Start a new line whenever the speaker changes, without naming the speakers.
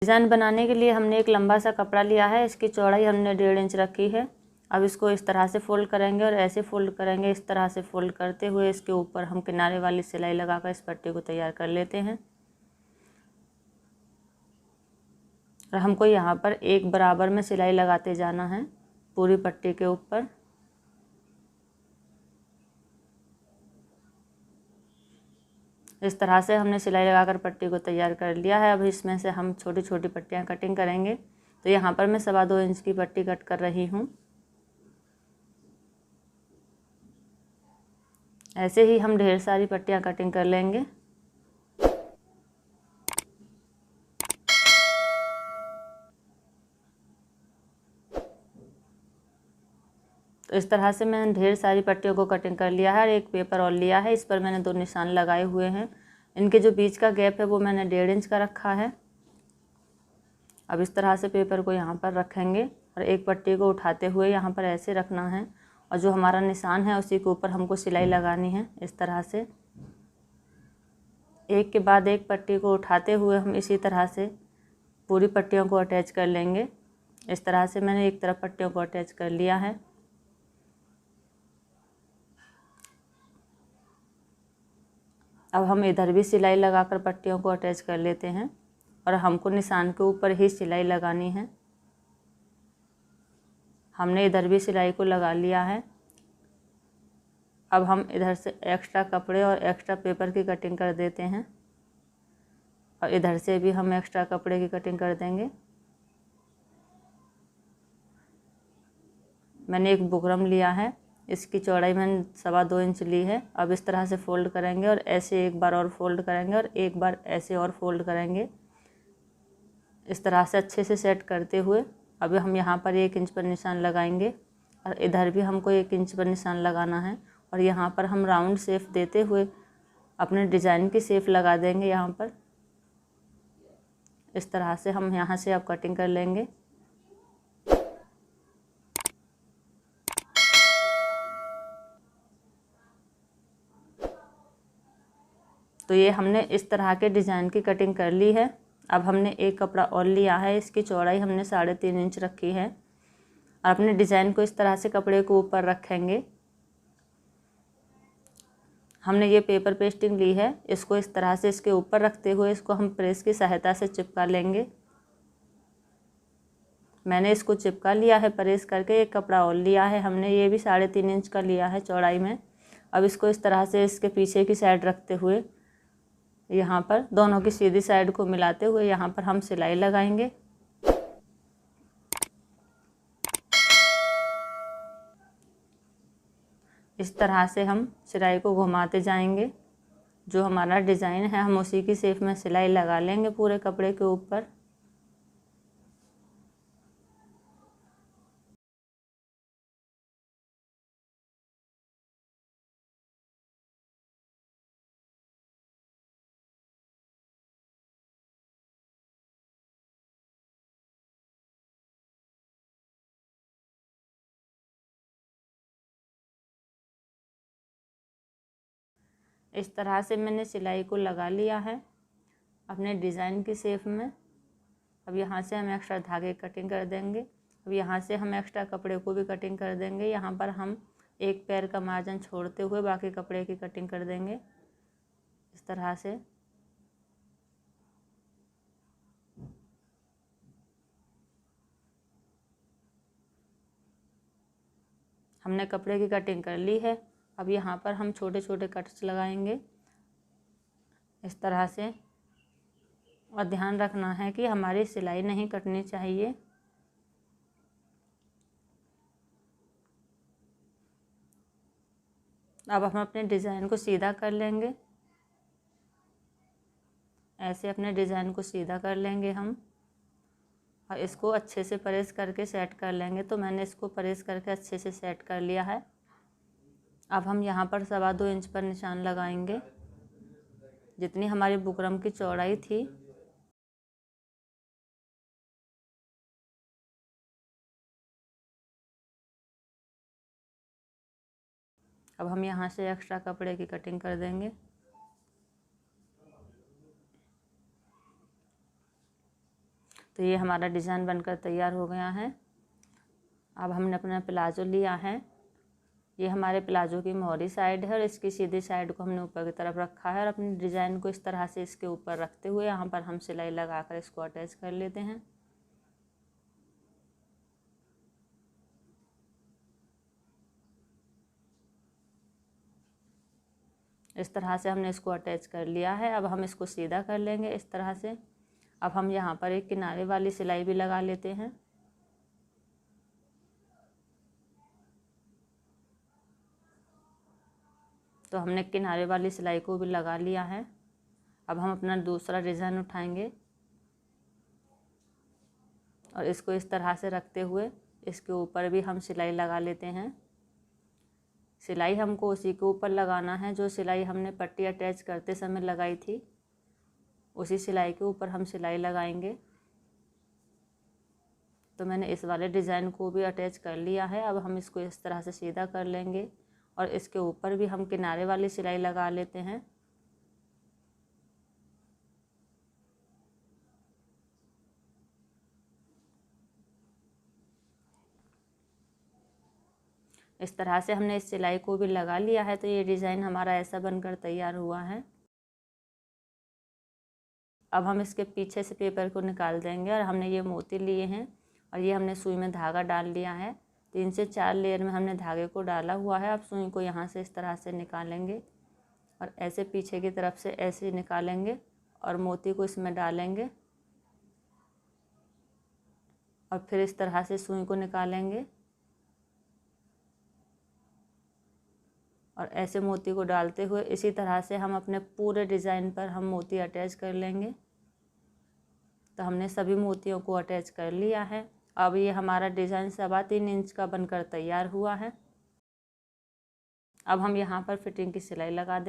Design बनाने के लिए हमने एक लंबा सा कपड़ा लिया है, इसकी चौड़ाई हमने 1.5 इंच रखी है। अब इसको इस तरह से फोल्ड करेंगे और ऐसे फोल्ड करेंगे। इस तरह से फोल्ड करते हुए इसके ऊपर हम किनारे वाली सिलाई लगाकर इस पट्टी को तैयार कर लेते हैं। और हमको यहाँ पर एक बराबर में सिलाई लगाते जाना है पूरी पट्टी के ऊपर। इस तरह से हमने सिलाई लगाकर पट्टी को तैयार कर लिया है। अब इसमें से हम छोटी छोटी पट्टियाँ कटिंग करेंगे। तो यहाँ पर मैं 2.25 इंच की पट्टी कट कर रही हूँ। ऐसे ही हम ढेर सारी पट्टियाँ कटिंग कर लेंगे। तो इस तरह से मैंने ढेर सारी पट्टियों को कटिंग कर लिया है और एक पेपर और लिया है। इस पर मैंने 2 निशान लगाए हुए हैं। इनके जो बीच का गैप है वो मैंने 1.5 इंच का रखा है। अब इस तरह से पेपर को यहाँ पर रखेंगे और एक पट्टी को उठाते हुए यहाँ पर ऐसे रखना है और जो हमारा निशान है उसी के ऊपर हमको सिलाई लगानी है। इस तरह से एक के बाद एक पट्टी को उठाते हुए हम इसी तरह से पूरी पट्टियों को अटैच कर लेंगे। इस तरह से मैंने एक तरफ पट्टियों को अटैच कर लिया है। अब हम इधर भी सिलाई लगाकर पट्टियों को अटैच कर लेते हैं और हमको निशान के ऊपर ही सिलाई लगानी है। हमने इधर भी सिलाई को लगा लिया है। अब हम इधर से एक्स्ट्रा कपड़े और एक्स्ट्रा पेपर की कटिंग कर देते हैं और इधर से भी हम एक्स्ट्रा कपड़े की कटिंग कर देंगे। मैंने एक बुकरम लिया है, इसकी चौड़ाई मैंने 2.25 इंच ली है। अब इस तरह से फोल्ड करेंगे और ऐसे एक बार और फोल्ड करेंगे और एक बार ऐसे और फोल्ड करेंगे। इस तरह से अच्छे से सेट करते हुए अब हम यहाँ पर 1 इंच पर निशान लगाएंगे और इधर भी हमको 1 इंच पर निशान लगाना है और यहाँ पर हम राउंड शेप देते हुए अपने डिज़ाइन की शेप लगा देंगे। यहाँ पर इस तरह से हम यहाँ से अब कटिंग कर लेंगे। तो ये हमने इस तरह के डिज़ाइन की कटिंग कर ली है। अब हमने एक कपड़ा और लिया है, इसकी चौड़ाई हमने 3.5 इंच रखी है और अपने डिज़ाइन को इस तरह से कपड़े को ऊपर रखेंगे। हमने ये पेपर पेस्टिंग ली है, इसको इस तरह से इसके ऊपर रखते हुए इसको हम प्रेस की सहायता से चिपका लेंगे। मैंने इसको चिपका लिया है प्रेस करके। एक कपड़ा और लिया है हमने, ये भी 3.5 इंच का लिया है चौड़ाई में। अब इसको इस तरह से इसके पीछे की साइड रखते हुए यहाँ पर दोनों की सीधी साइड को मिलाते हुए यहाँ पर हम सिलाई लगाएंगे। इस तरह से हम सिलाई को घुमाते जाएंगे। जो हमारा डिज़ाइन है हम उसी की शेप में सिलाई लगा लेंगे पूरे कपड़े के ऊपर। इस तरह से मैंने सिलाई को लगा लिया है अपने डिज़ाइन की शेप में। अब यहाँ से हम एक्स्ट्रा धागे कटिंग कर देंगे। अब यहाँ से हम एक्स्ट्रा कपड़े को भी कटिंग कर देंगे। यहाँ पर हम एक पैर का मार्जिन छोड़ते हुए बाकी कपड़े की कटिंग कर देंगे इस तरह से। हमने कपड़े की कटिंग कर ली है। अब यहाँ पर हम छोटे छोटे कट्स लगाएंगे इस तरह से और ध्यान रखना है कि हमारी सिलाई नहीं कटनी चाहिए। अब हम अपने डिज़ाइन को सीधा कर लेंगे। ऐसे अपने डिज़ाइन को सीधा कर लेंगे हम और इसको अच्छे से प्रेस करके सेट कर लेंगे। तो मैंने इसको प्रेस करके अच्छे से सेट कर लिया है। अब हम यहाँ पर 2.25 इंच पर निशान लगाएंगे जितनी हमारी बुकरम की चौड़ाई थी। अब हम यहाँ से एक्स्ट्रा कपड़े की कटिंग कर देंगे। तो ये हमारा डिज़ाइन बनकर तैयार हो गया है। अब हमने अपना प्लाजो लिया है, ये हमारे प्लाजो की मोहरी साइड है और इसकी सीधी साइड को हमने ऊपर की तरफ रखा है और अपने डिज़ाइन को इस तरह से इसके ऊपर रखते हुए यहाँ पर हम सिलाई लगाकर इसको अटैच कर लेते हैं। इस तरह से हमने इसको अटैच कर लिया है। अब हम इसको सीधा कर लेंगे इस तरह से। अब हम यहाँ पर एक किनारे वाली सिलाई भी लगा लेते हैं। तो हमने किनारे वाली सिलाई को भी लगा लिया है। अब हम अपना दूसरा डिज़ाइन उठाएंगे और इसको इस तरह से रखते हुए इसके ऊपर भी हम सिलाई लगा लेते हैं। सिलाई हमको उसी के ऊपर लगाना है जो सिलाई हमने पट्टी अटैच करते समय लगाई थी, उसी सिलाई के ऊपर हम सिलाई लगाएंगे। तो मैंने इस वाले डिज़ाइन को भी अटैच कर लिया है। अब हम इसको इस तरह से सीधा कर लेंगे और इसके ऊपर भी हम किनारे वाली सिलाई लगा लेते हैं। इस तरह से हमने इस सिलाई को भी लगा लिया है। तो ये डिज़ाइन हमारा ऐसा बनकर तैयार हुआ है। अब हम इसके पीछे से पेपर को निकाल देंगे और हमने ये मोती लिए हैं और ये हमने सुई में धागा डाल लिया है। 3 से 4 लेयर में हमने धागे को डाला हुआ है। अब सुई को यहाँ से इस तरह से निकालेंगे और ऐसे पीछे की तरफ से ऐसे निकालेंगे और मोती को इसमें डालेंगे और फिर इस तरह से सुई को निकालेंगे और ऐसे मोती को डालते हुए इसी तरह से हम अपने पूरे डिज़ाइन पर हम मोती अटैच कर लेंगे। तो हमने सभी मोतियों को अटैच कर लिया है। अब ये हमारा डिज़ाइन 3.25 इंच का बनकर तैयार हुआ है। अब हम यहाँ पर फिटिंग की सिलाई लगा दें।